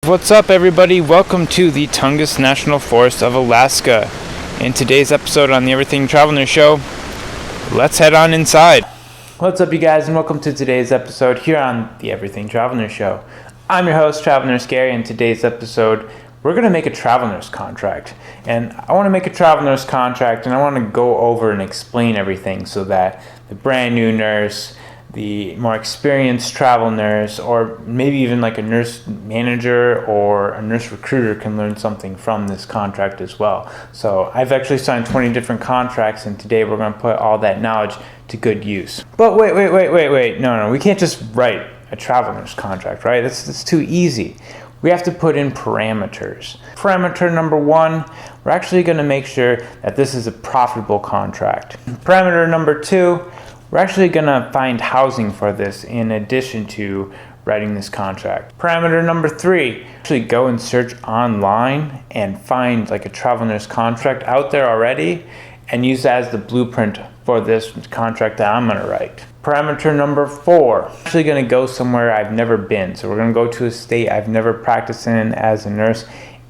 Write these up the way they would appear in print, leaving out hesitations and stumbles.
What's up, everybody? Welcome to the Tungus National Forest of Alaska. In today's episode on the Everything Travel Nurse Show, let's head on inside. What's up, you guys, and welcome to today's episode here on the Everything Travel Nurse Show. I'm your host, Travel Nurse Gary, and today's episode, we're going to make a travel nurse contract. And I want to make a travel nurse contract, and I want to go over and explain everything so that the brand new nurse, the more experienced travel nurse, or maybe even like a nurse manager or a nurse recruiter can learn something from this contract as well. So I've actually signed 20 different contracts, and today we're going to put all that knowledge to good use. But wait. No, we can't just write a travel nurse contract, right? That's too easy. We have to put in parameters. Parameter number one, we're actually going to make sure that this is a profitable contract. Parameter number two, we're actually going to find housing for this in addition to writing this contract. Parameter number three, actually go and search online and find like a travel nurse contract out there already and use that as the blueprint for this contract that I'm going to write. Parameter number four, I'm actually going to go somewhere I've never been. So we're going to go to a state I've never practiced in as a nurse,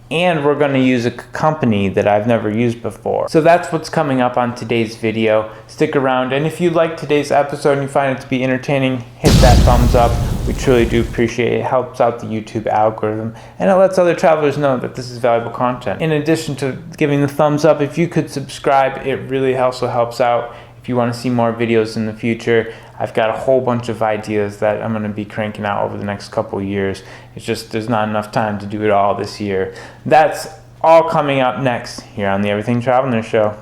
and we're going to use a company that I've never used before. So that's what's coming up on today's video. Stick around, and if you like today's episode and you find it to be entertaining, hit that thumbs up. We truly do appreciate it. It helps out the YouTube algorithm, and it lets other travelers know that this is valuable content. In addition to giving the thumbs up, if you could subscribe, it really also helps out. If you want to see more videos in the future, I've got a whole bunch of ideas that I'm going to be cranking out over the next couple of years. It's just there's not enough time to do it all this year. That's all coming up next here on the Everything Travel Nurse Show.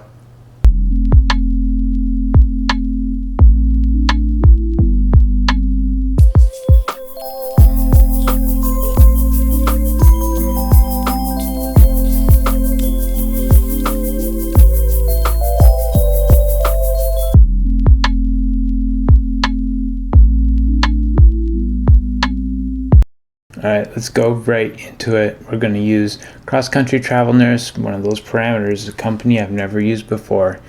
Alright, let's go right into it. We're going to use cross-country travel nurse. One of those parameters is a company I've never used before.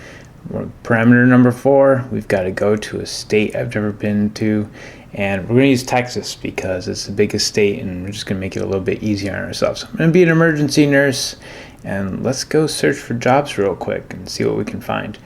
Parameter number four, we've got to go to a state I've never been to. And we're going to use Texas because it's the biggest state, and we're just going to make it a little bit easier on ourselves. I'm going to be an emergency nurse, and let's go search for jobs real quick and see what we can find.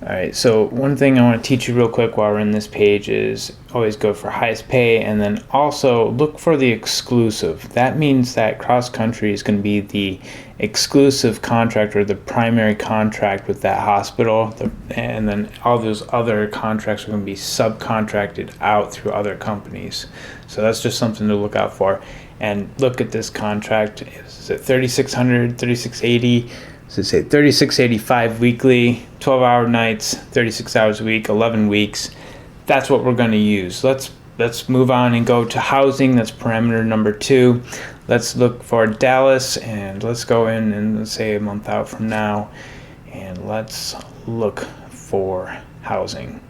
Alright, so one thing I want to teach you real quick while we're in this page is always go for highest pay, and then also look for the exclusive. That means that cross-country is going to be the exclusive contract or the primary contract with that hospital, and then all those other contracts are going to be subcontracted out through other companies. So that's just something to look out for. And look at this contract. Is it 3,600, 3,680? So say 3685 weekly, 12-hour nights, 36 hours a week, 11 weeks. That's what we're going to use. Let's move on and go to housing. That's parameter number two. Let's look for Dallas, and let's go in and let's say a month out from now, and let's look for housing.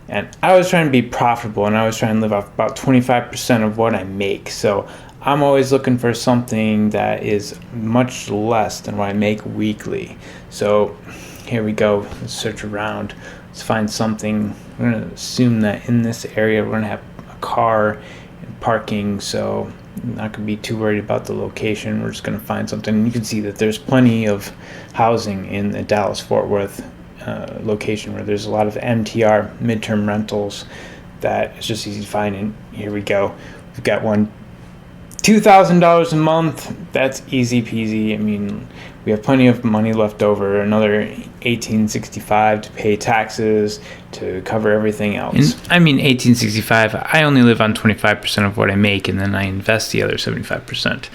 And I was trying to be profitable, and I was trying to live off about 25% of what I make. So I'm always looking for something that is much less than what I make weekly. So here we go. Let's search around. Let's find something. We're going to assume that in this area we're going to have a car and parking, so I'm not going to be too worried about the location. We're just going to find something. And you can see that there's plenty of housing in the Dallas-Fort Worth location where there's a lot of MTR, midterm rentals, that is just easy to find. And here we go. We've got one $2,000 a month. That's easy peasy. I mean, we have plenty of money left over. Another $1,865 to pay taxes, to cover everything else. And I mean, $1,865. I only live on 25% of what I make, and then I invest the other 75%.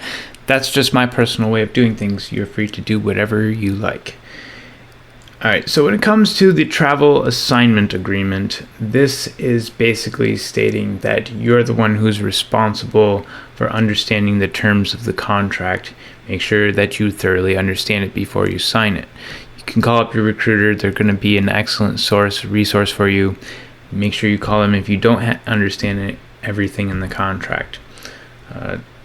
That's just my personal way of doing things. You're free to do whatever you like. Alright, so when it comes to the travel assignment agreement, this is basically stating that you're the one who's responsible for understanding the terms of the contract. Make sure that you thoroughly understand it before you sign it. You can call up your recruiter. They're going to be an excellent resource for you. Make sure you call them if you don't understand everything in the contract.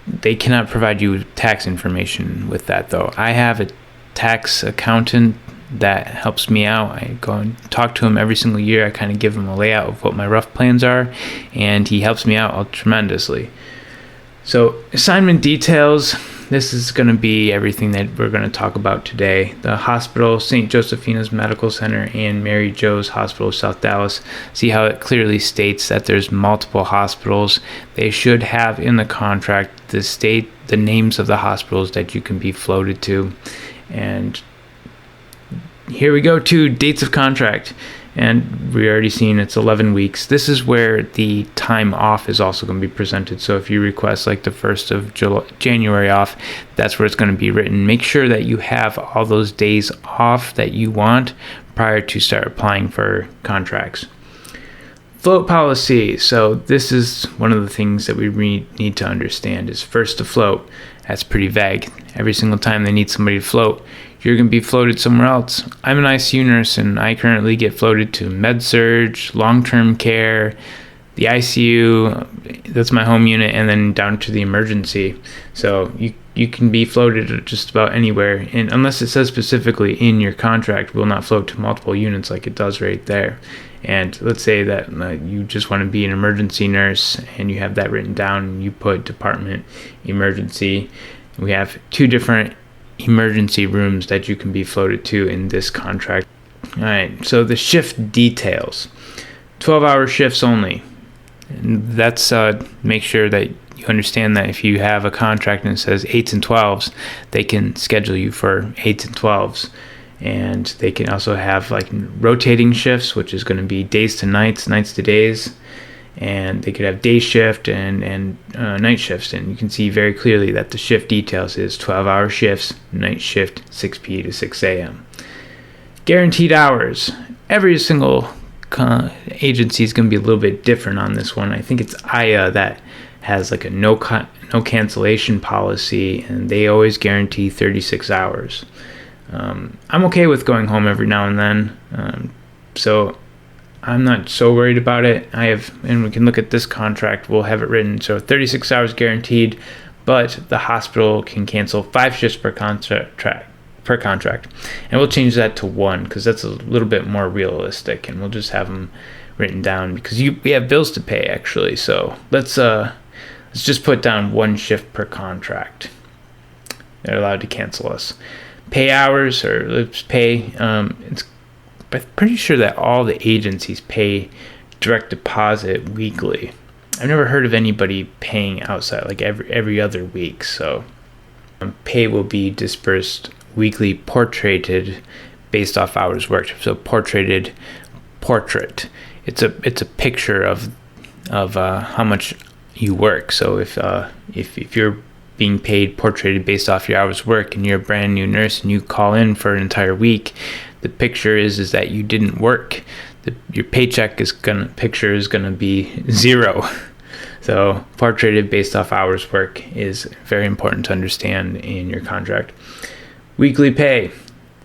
They cannot provide you with tax information with that, though. I have a tax accountant that helps me out. I go and talk to him every single year. I kind of give him a layout of what my rough plans are, and he helps me out tremendously. So assignment details, this is going to be everything that we're going to talk about today. The hospital, St. Josephina's Medical Center and Mary Jo's Hospital, South Dallas. See how it clearly states that there's multiple hospitals. They should have in the contract the names of the hospitals that you can be floated to. And here we go to dates of contract. And we already seen it's 11 weeks. This is where the time off is also going to be presented. So if you request like the 1st of January off, that's where it's going to be written. Make sure that you have all those days off that you want prior to start applying for contracts. Float policy. So this is one of the things that we need to understand is first to float. That's pretty vague. Every single time they need somebody to float, you're going to be floated somewhere else. I'm an ICU nurse and I currently get floated to med-surg, long-term care, the ICU, that's my home unit, and then down to the emergency. So you can be floated just about anywhere, and unless it says specifically in your contract, will not float to multiple units like it does right there. And let's say that you just want to be an emergency nurse and you have that written down and you put department emergency. We have 2 different emergency rooms that you can be floated to in this contract. All right, so the shift details, 12-hour shifts only. And that's make sure that you understand that if you have a contract and it says 8s and 12s, they can schedule you for 8s and 12s. And they can also have like rotating shifts, which is going to be days to nights, nights to days. And they could have day shift and night shifts. And you can see very clearly that the shift details is 12-hour shifts, night shift, 6 p.m. to 6 a.m. Guaranteed hours. Every single agency is going to be a little bit different on this one. I think it's IA that has like a no cancellation policy, and they always guarantee 36 hours. I'm okay with going home every now and then. So I'm not so worried about it. And we can look at this contract. We'll have it written. So 36 hours guaranteed, but the hospital can cancel 5 shifts per contract. And we'll change that to 1 because that's a little bit more realistic. And we'll just have them written down because we have bills to pay actually. So let's just put down 1 shift per contract. They're allowed to cancel us. Pay hours or let's pay. I'm pretty sure that all the agencies pay direct deposit weekly. I've never heard of anybody paying outside like every other week. So pay will be dispersed weekly, portraited based off hours worked. So portraited portrait. It's a picture of how much you work. So if you're being paid portraited based off your hours work and you're a brand new nurse and you call in for an entire week, the picture is that you didn't work. Your paycheck picture is gonna be 0. So portraited based off hours work is very important to understand in your contract. Weekly pay,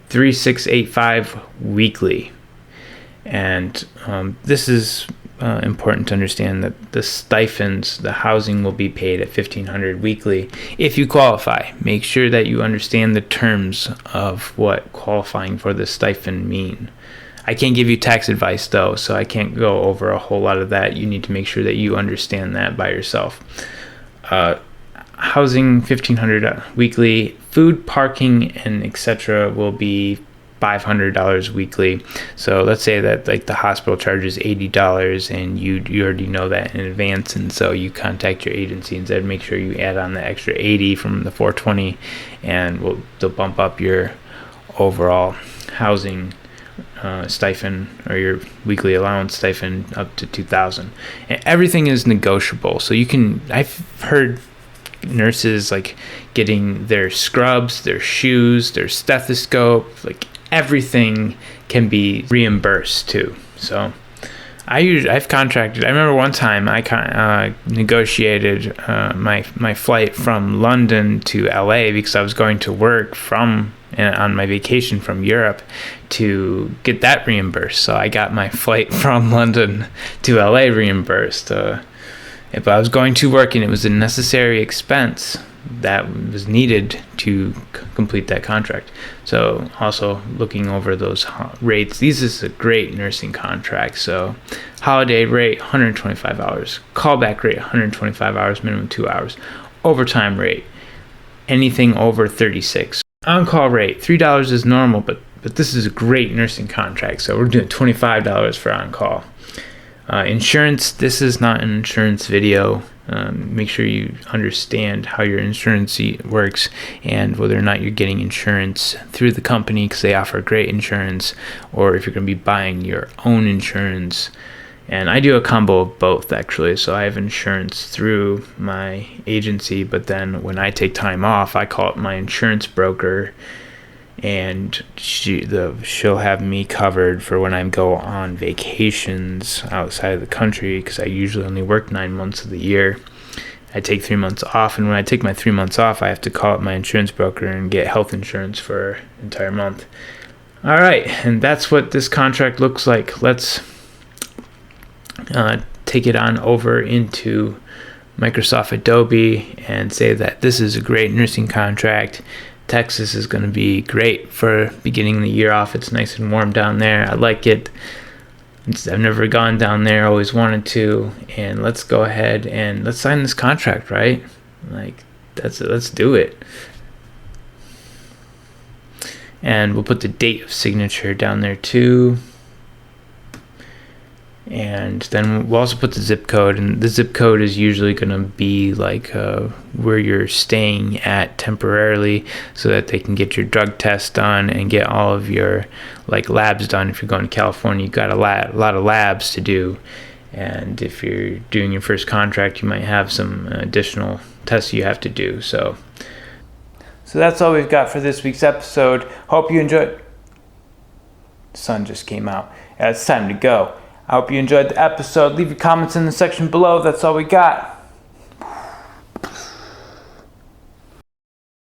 $3,685 weekly, and this is important to understand that the stipends, the housing will be paid at $1,500 weekly if you qualify. Make sure that you understand the terms of what qualifying for the stipend mean. I can't give you tax advice though, so I can't go over a whole lot of that. You need to make sure that you understand that by yourself. Housing $1,500 weekly. Food, parking, and etc. will be $500 weekly. So let's say that like the hospital charges $80 and you already know that in advance, and so you contact your agency and said make sure you add on the extra $80 from the $420, and they'll bump up your overall housing stipend or your weekly allowance stipend up to $2,000. And everything is negotiable. So I've heard nurses like getting their scrubs, their shoes, their stethoscope, like everything can be reimbursed too. So I've contracted. I remember one time I negotiated my flight from London to LA because I was going to work on my vacation from Europe to get that reimbursed. So I got my flight from London to LA reimbursed. If I was going to work and it was a necessary expense that was needed to complete that contract. So also looking over those rates, this is a great nursing contract. So holiday rate $125, callback rate $125, minimum 2 hours, overtime rate, anything over 36. On-call rate, $3 is normal, but this is a great nursing contract, so we're doing $25 for on-call. Insurance, this is not an insurance video. Make sure you understand how your insurance works and whether or not you're getting insurance through the company because they offer great insurance, or if you're going to be buying your own insurance. And I do a combo of both, actually. So I have insurance through my agency, but then when I take time off, I call up my insurance broker, and she'll have me covered for when I go on vacations outside of the country, because I usually only work 9 months of the year. I take 3 months off, and when I take my 3 months off, I have to call up my insurance broker and get health insurance for an entire month. All right, and that's what this contract looks like. Let's take it on over into Microsoft Adobe and say that this is a great nursing contract. Texas is going to be great for beginning the year off. It's nice and warm down there. I like it. I've never gone down there, always wanted to. And let's go ahead and let's sign this contract, right? Let's do it. And we'll put the date of signature down there too. And then we'll also put the zip code, and the zip code is usually going to be where you're staying at temporarily, so that they can get your drug test done and get all of your labs done. If you're going to California, you've got a lot of labs to do, and if you're doing your first contract, you might have some additional tests you have to do. So that's all we've got for this week's episode. Hope you enjoyed. The sun just came out. It's time to go. I hope you enjoyed the episode. Leave your comments in the section below. That's all we got.